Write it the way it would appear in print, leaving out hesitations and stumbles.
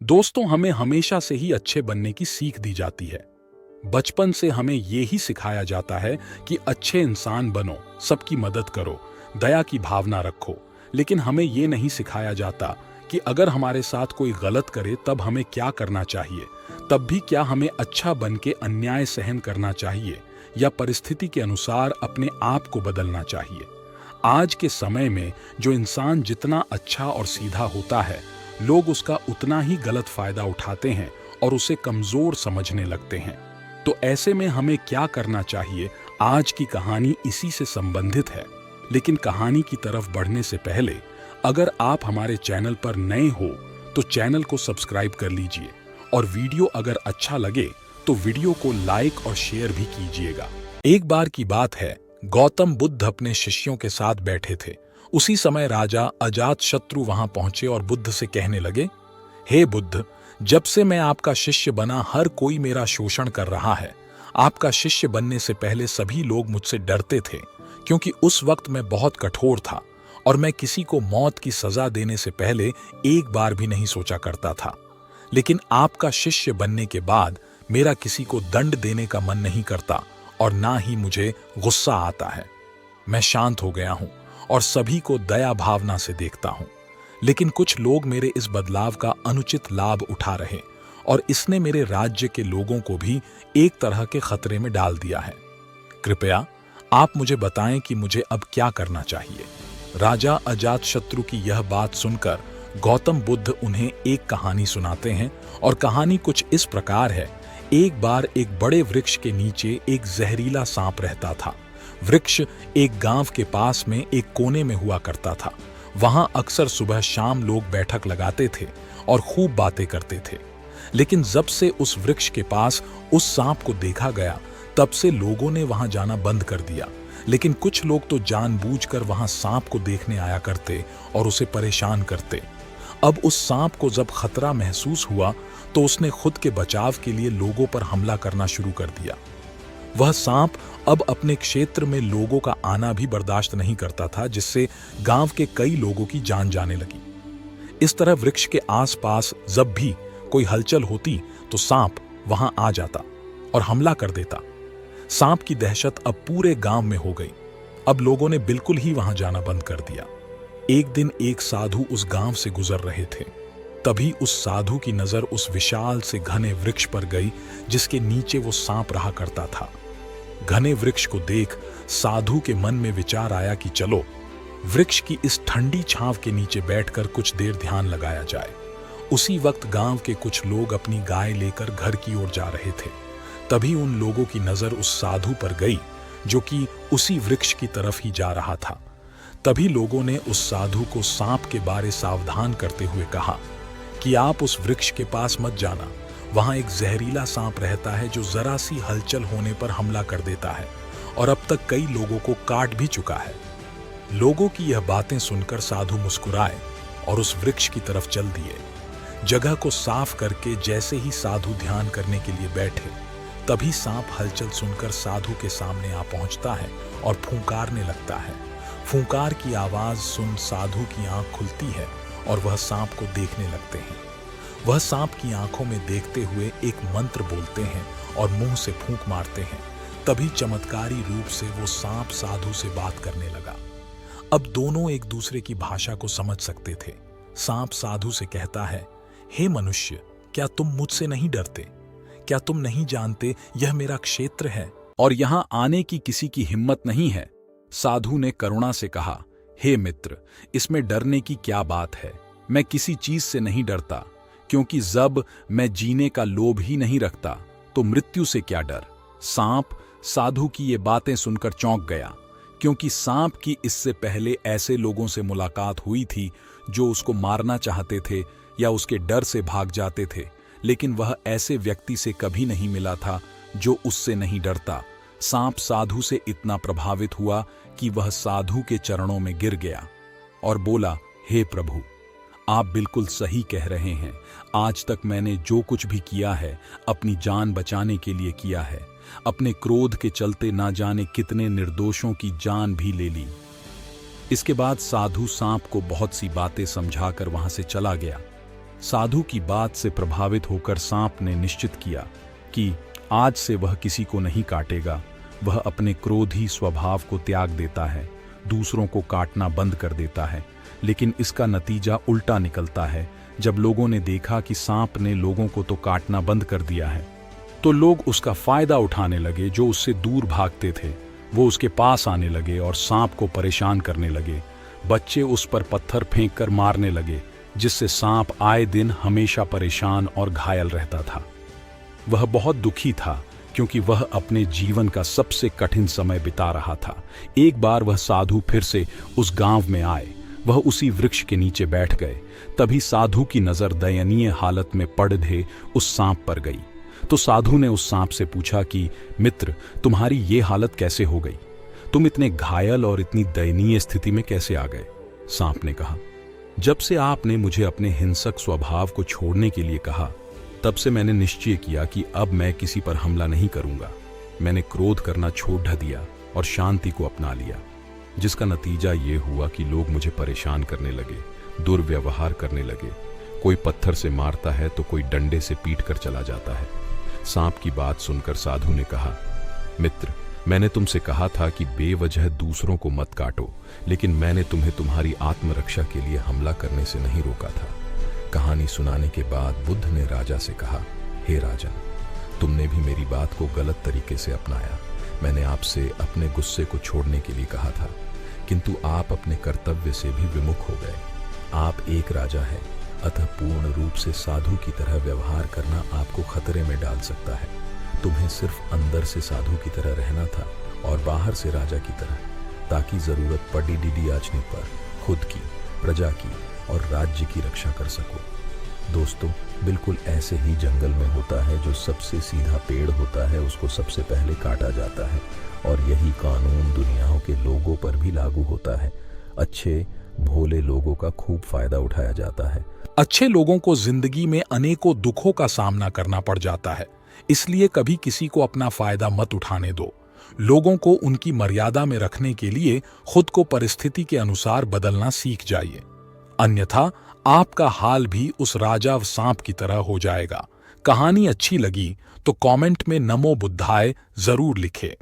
दोस्तों, हमें हमेशा से ही अच्छे बनने की सीख दी जाती है। बचपन से हमें ये ही सिखाया जाता है कि अच्छे इंसान बनो, सबकी मदद करो, दया की भावना रखो। लेकिन हमें ये नहीं सिखाया जाता कि अगर हमारे साथ कोई गलत करे तब हमें क्या करना चाहिए। तब भी क्या हमें अच्छा बन के अन्याय सहन करना चाहिए या परिस्थिति के अनुसार अपने आप को बदलना चाहिए। आज के समय में जो इंसान जितना अच्छा और सीधा होता है, लोग उसका उतना ही गलत फायदा उठाते हैं और उसे कमजोर समझने लगते हैं। तो ऐसे में हमें क्या करना चाहिए? आज की कहानी इसी से संबंधित है। लेकिन कहानी की तरफ बढ़ने से पहले अगर आप हमारे चैनल पर नए हो तो चैनल को सब्सक्राइब कर लीजिए, और वीडियो अगर अच्छा लगे तो वीडियो को लाइक और शेयर भी कीजिएगा। एक बार की बात है, गौतम बुद्ध अपने शिष्यों के साथ बैठे थे। उसी समय राजा अजातशत्रु वहां पहुंचे और बुद्ध से कहने लगे, हे बुद्ध, जब से मैं आपका शिष्य बना हर कोई मेरा शोषण कर रहा है। आपका शिष्य बनने से पहले सभी लोग मुझसे डरते थे, क्योंकि उस वक्त मैं बहुत कठोर था और मैं किसी को मौत की सजा देने से पहले एक बार भी नहीं सोचा करता था। लेकिन आपका शिष्य बनने के बाद मेरा किसी को दंड देने का मन नहीं करता और ना ही मुझे गुस्सा आता है। मैं शांत हो गया हूं और सभी को दया भावना से देखता हूं। लेकिन कुछ लोग मेरे इस बदलाव का अनुचित लाभ उठा रहे और इसने मेरे राज्य के लोगों को भी एक तरह के खतरे में डाल दिया है। कृपया आप मुझे बताएं कि मुझे अब क्या करना चाहिए। राजा अजातशत्रु की यह बात सुनकर गौतम बुद्ध उन्हें एक कहानी सुनाते हैं, और कहानी कुछ इस प्रकार है। एक बार एक बड़े वृक्ष के नीचे एक जहरीला सांप रहता था। वृक्ष एक गांव के पास में एक कोने में हुआ करता था। वहां अक्सर सुबह शाम लोग बैठक लगाते थे और खूब बातें करते थे। लेकिन जब से उस वृक्ष के पास उस सांप को देखा गया, तब से लोगों ने वहां जाना बंद कर दिया। लेकिन कुछ लोग तो जानबूझकर वहां सांप को देखने आया करते और उसे परेशान करते। अब उस सांप को जब खतरा महसूस हुआ तो उसने खुद के बचाव के लिए लोगों पर हमला करना शुरू कर दिया। वह सांप अब अपने क्षेत्र में लोगों का आना भी बर्दाश्त नहीं करता था, जिससे गांव के कई लोगों की जान जाने लगी। इस तरह वृक्ष के आसपास जब भी कोई हलचल होती तो सांप वहां आ जाता और हमला कर देता। सांप की दहशत अब पूरे गांव में हो गई। अब लोगों ने बिल्कुल ही वहां जाना बंद कर दिया। एक दिन एक साधु उस गांव से गुजर रहे थे। तभी उस साधु की नजर उस विशाल से घने वृक्ष पर गई जिसके नीचे वो सांप रहा करता था। घने वृक्ष को देख साधु के मन में विचार आया कि चलो वृक्ष की इस ठंडी छांव के नीचे बैठकर कुछ देर ध्यान लगाया जाए। उसी वक्त गांव के कुछ लोग अपनी गाय लेकर घर की ओर जा रहे थे। तभी उन लोगों की नजर उस साधु पर गई जो कि उसी वृक्ष की तरफ ही जा रहा था। तभी लोगों ने उस साधु को सांप के बारे सावधान करते हुए कहा कि आप उस वृक्ष के पास मत जाना। वहां एक जहरीला सांप रहता है जो जरा सी हलचल होने पर हमला कर देता है और अब तक कई लोगों को काट भी चुका है। लोगों की यह बातें सुनकर साधु मुस्कुराए और उस वृक्ष की तरफ चल दिए। जगह को साफ करके जैसे ही साधु ध्यान करने के लिए बैठे, तभी सांप हलचल सुनकर साधु के सामने आ पहुंचता है और फूंकारने लगता है। फूंकार की आवाज सुन साधु की आंख खुलती है और वह सांप को देखने लगते हैं। वह सांप की आंखों में देखते हुए एक मंत्र बोलते हैं और मुंह से फूंक मारते हैं। तभी चमत्कारी रूप से वो सांप साधु से बात करने लगा। अब दोनों एक दूसरे की भाषा को समझ सकते थे। सांप साधु से कहता है, हे मनुष्य, क्या तुम मुझसे नहीं डरते? क्या तुम नहीं जानते यह मेरा क्षेत्र है और यहां आने की किसी की हिम्मत नहीं है? साधु ने करुणा से कहा, हे मित्र, इसमें डरने की क्या बात है? मैं किसी चीज से नहीं डरता, क्योंकि जब मैं जीने का लोभ ही नहीं रखता तो मृत्यु से क्या डर? सांप साधु की ये बातें सुनकर चौंक गया, क्योंकि सांप की इससे पहले ऐसे लोगों से मुलाकात हुई थी जो उसको मारना चाहते थे या उसके डर से भाग जाते थे, लेकिन वह ऐसे व्यक्ति से कभी नहीं मिला था जो उससे नहीं डरता। सांप साधु से इतना प्रभावित हुआ कि वह साधु के चरणों में गिर गया और बोला, हे प्रभु, आप बिल्कुल सही कह रहे हैं। आज तक मैंने जो कुछ भी किया है अपनी जान बचाने के लिए किया है। अपने क्रोध के चलते ना जाने कितने निर्दोषों की जान भी ले ली। इसके बाद साधु सांप को बहुत सी बातें समझाकर वहां से चला गया। साधु की बात से प्रभावित होकर सांप ने निश्चित किया कि आज से वह किसी को नहीं काटेगा। वह अपने क्रोधी स्वभाव को त्याग देता है, दूसरों को काटना बंद कर देता है। लेकिन इसका नतीजा उल्टा निकलता है। जब लोगों ने देखा कि सांप ने लोगों को तो काटना बंद कर दिया है, तो लोग उसका फायदा उठाने लगे। जो उससे दूर भागते थे वो उसके पास आने लगे और सांप को परेशान करने लगे। बच्चे उस पर पत्थर फेंककर मारने लगे, जिससे सांप आए दिन हमेशा परेशान और घायल रहता था। वह बहुत दुखी था, क्योंकि वह अपने जीवन का सबसे कठिन समय बिता रहा था। एक बार वह साधु फिर से उस गांव में आए। वह उसी वृक्ष के नीचे बैठ गए। तभी साधु की नजर दयनीय हालत में पड़े उस सांप पर गई। तो साधु ने उस सांप से पूछा कि मित्र, तुम्हारी ये हालत कैसे हो गई? तुम इतने घायल और इतनी दयनीय स्थिति में कैसे आ गए? सांप ने कहा, जब से आपने मुझे अपने हिंसक स्वभाव को छोड़ने के लिए कहा, तब से मैंने निश्चय किया कि अब मैं किसी पर हमला नहीं करूंगा। मैंने क्रोध करना छोड़ दिया और शांति को अपना लिया, जिसका नतीजा ये हुआ कि लोग मुझे परेशान करने लगे, दुर्व्यवहार करने लगे। कोई पत्थर से मारता है तो कोई डंडे से पीट कर चला जाता है। सांप की बात सुनकर साधु ने कहा, मित्र, मैंने तुमसे कहा था कि बेवजह दूसरों को मत काटो, लेकिन मैंने तुम्हें तुम्हारी आत्मरक्षा के लिए हमला करने से नहीं रोका था। कहानी सुनाने के बाद बुद्ध ने राजा से कहा, हे राजन, तुमने भी मेरी बात को गलत तरीके से अपनाया। मैंने आपसे अपने गुस्से को छोड़ने के लिए कहा था, किंतु आप अपने कर्तव्य से भी विमुख हो गए। आप एक राजा हैं, अतः पूर्ण रूप से साधु की तरह व्यवहार करना आपको खतरे में डाल सकता है। तुम्हें सिर्फ अंदर से साधु की तरह रहना था और बाहर से राजा की तरह, ताकि जरूरत पड़ी आचने पर खुद की, प्रजा की और राज्य की रक्षा कर सको। दोस्तों, बिल्कुल ऐसे ही जंगल में होता है, जो सबसे सीधा पेड़ होता है उसको सबसे पहले काटा जाता है, और यही कानून दुनियाओं के लोगों पर भी लागू होता है। अच्छे भोले लोगों का खूब फायदा उठाया जाता है। अच्छे लोगों को जिंदगी में अनेकों दुखों का सामना करना पड़ जाता है, इसलिए कभी किसी को अपना फायदा मत उठाने दो। लोगों को उनकी मर्यादा में रखने के लिए खुद को परिस्थिति के अनुसार बदलना सीख जाइए, अन्यथा आपका हाल भी उस राजा सांप की तरह हो जाएगा। कहानी अच्छी लगी तो कमेंट में नमो बुद्धाय जरूर लिखें।